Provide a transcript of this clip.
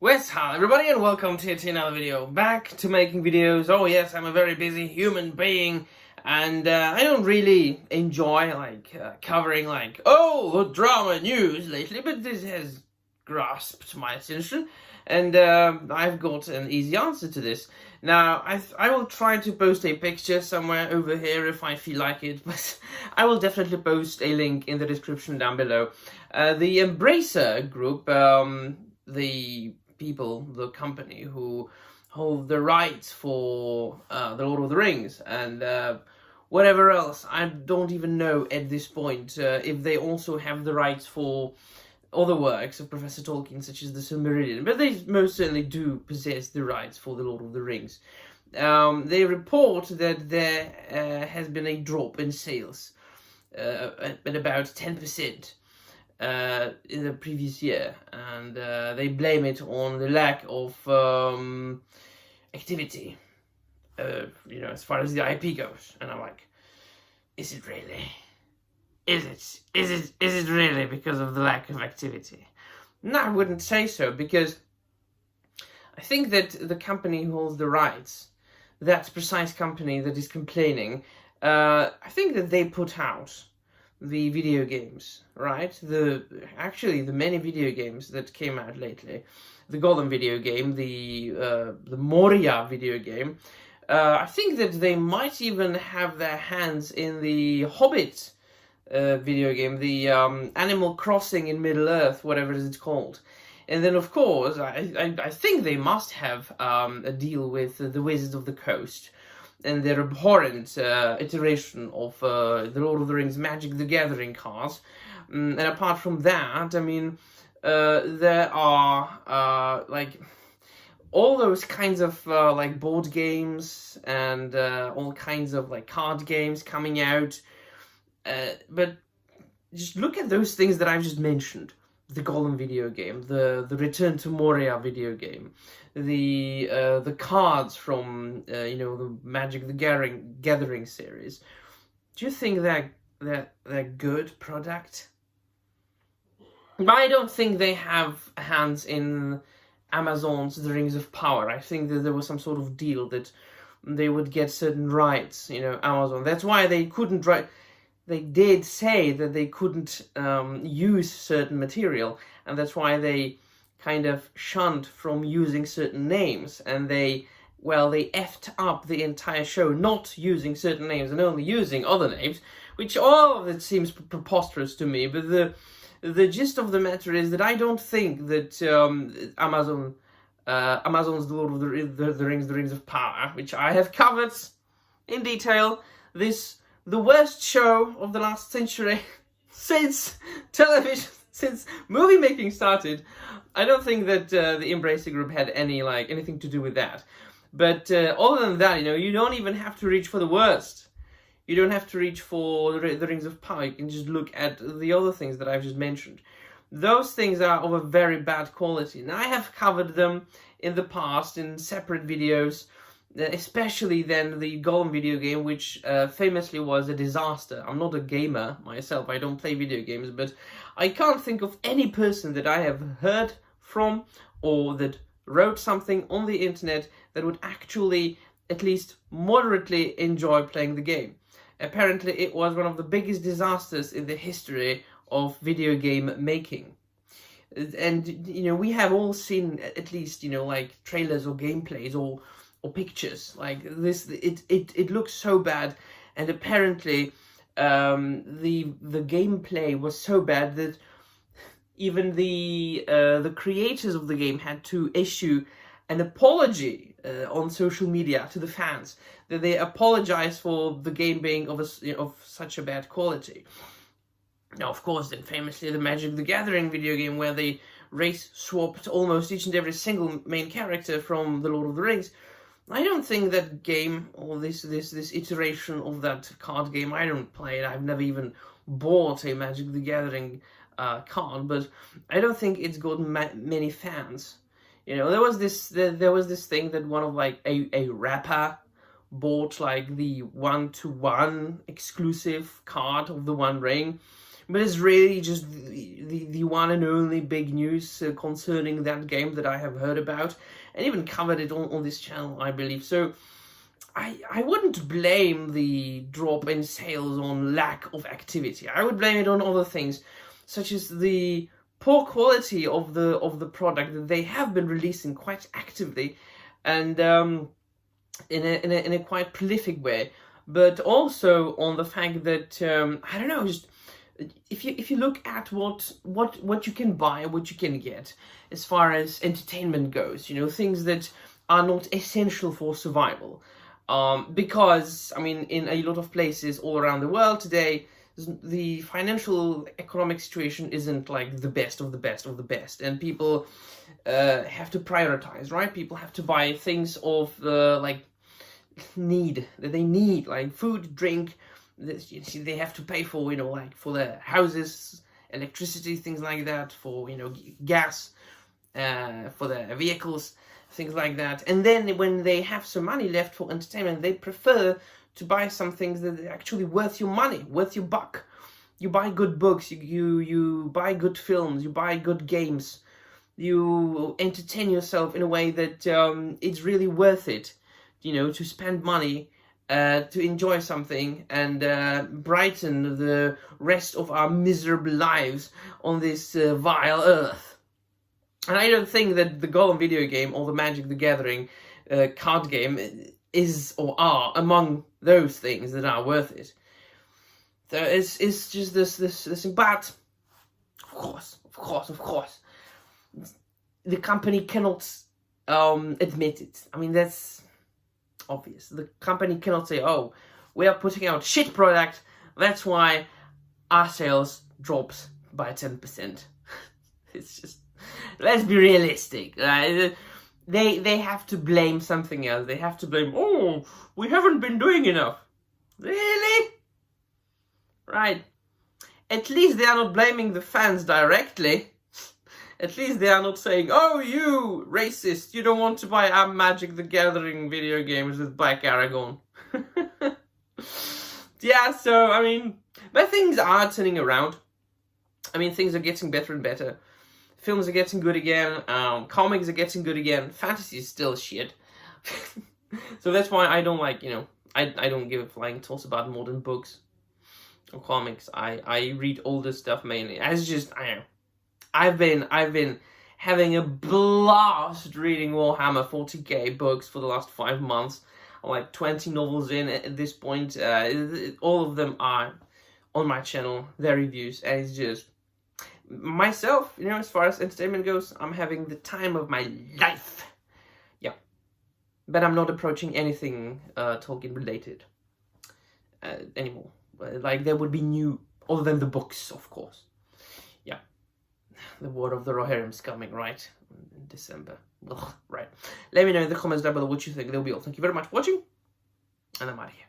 Wes, hi everybody and welcome to yet another video. Back to making videos. Oh yes, I'm a very busy human being and I don't really enjoy covering the drama news lately, but this has grasped my attention and I've got an easy answer to this. Now, I will try to post a picture somewhere over here if I feel like it, but I will definitely post a link in the description down below. The Embracer Group, the company who hold the rights for The Lord of the Rings and whatever else. I don't even know at this point if they also have the rights for other works of Professor Tolkien, such as the Silmarillion, but they most certainly do possess the rights for The Lord of the Rings. They report that there has been a drop in sales at about 10%. In the previous year, and they blame it on the lack of activity, as far as the IP goes. And I'm like, is it really? Is it really because of the lack of activity? No, I wouldn't say so, because I think that the company who holds the rights, that precise company that is complaining, I think that they put out the video games, right? The many video games that came out lately, the Gollum video game, the Moria video game. I think that they might even have their hands in the Hobbit video game, the Animal Crossing in Middle Earth, whatever it's called. And then, of course, I think they must have a deal with the Wizards of the Coast and their abhorrent iteration of The Lord of the Rings Magic the Gathering cards. And apart from that, I mean, there are all those kinds of board games and all kinds of card games coming out. But just look at those things that I've just mentioned. The Gollum video game, the Return to Moria video game, the cards from the Magic the Gathering series. Do you think they're good product? I don't think they have hands in Amazon's The Rings of Power. I think that there was some sort of deal that they would get certain rights, Amazon. That's why they couldn't write. They did say that they couldn't use certain material, and that's why they kind of shunned from using certain names, and they effed up the entire show, not using certain names and only using other names, which all of it seems preposterous to me. But the gist of the matter is that I don't think that Amazon's The Lord of the Rings of Power, which I have covered in detail, the worst show of the last century since television, since movie making started. I don't think that the Embracer Group had anything to do with that. But other than that, you don't even have to reach for the worst. You don't have to reach for the Rings of Power. You can just look at the other things that I've just mentioned. Those things are of a very bad quality. Now, I have covered them in the past in separate videos, especially then the Gollum video game, which famously was a disaster. I'm not a gamer myself, I don't play video games, but I can't think of any person that I have heard from or that wrote something on the internet that would actually at least moderately enjoy playing the game. Apparently it was one of the biggest disasters in the history of video game making. And we have all seen at least trailers or gameplays or pictures like this. It looks so bad, and apparently the gameplay was so bad that even the creators of the game had to issue an apology on social media to the fans, that they apologize for the game being of such a bad quality. Now, of course, then famously the Magic the Gathering video game, where they race swapped almost each and every single main character from The Lord of the Rings. I don't think that game, or this iteration of that card game, I don't play it. I've never even bought a Magic the Gathering card, but I don't think it's got many fans. There was this thing that one of a rapper bought the 1-to-1 exclusive card of the One Ring, But it's really just the one and only big news concerning that game that I have heard about, and even covered it on this channel, I believe. So I wouldn't blame the drop in sales on lack of activity. I would blame it on other things, such as the poor quality of the product that they have been releasing quite actively, and in a quite prolific way. But also on the fact that I don't know, just if you look at what you can buy, what you can get as far as entertainment goes, you know, things that are not essential for survival. Because, I mean, in a lot of places all around the world today, the financial economic situation isn't like the best of the best of the best, and people have to prioritize, right? People have to buy things of like that they need, like food, drink. They have to pay for, you know, like for their houses, electricity, things like that, for, you know, gas, for their vehicles, things like that. And then when they have some money left for entertainment, they prefer to buy some things that are actually worth your money, worth your buck. You buy good books, you buy good films, you buy good games, you entertain yourself in a way that it's really worth it, you know, to spend money to enjoy something and brighten the rest of our miserable lives on this vile earth. And I don't think that the Golem video game or the Magic the Gathering card game is or are among those things that are worth it. So it's just this, but of course, the company cannot admit it. I mean, that's obvious. The company cannot say, oh, we are putting out shit product, that's why our sales drops by 10%. It's just, let's be realistic. They have to blame something else. They have to blame, oh, we haven't been doing enough. Really? Right. At least they are not blaming the fans directly. At least they are not saying, oh, you racist, you don't want to buy our Magic the Gathering video games with Black Aragorn. Yeah, so, I mean, but things are turning around. I mean, things are getting better and better. Films are getting good again. Comics are getting good again. Fantasy is still shit. So that's why I don't like, you know, I don't give a flying toss about modern books or comics. I read older stuff mainly. As just, I know. I've been having a blast reading Warhammer 40k books for the last 5 months. I'm like 20 novels in at this point. All of them are on my channel, their reviews, and it's just myself, you know, as far as entertainment goes, I'm having the time of my life. Yeah, but I'm not approaching anything Tolkien related anymore. Like there would be new, other than the books, of course. Yeah. The War of the Rohirrim's coming, right? In December. Ugh, right. Let me know in the comments down below what you think. That'll be all. Thank you very much for watching. And I'm out of here.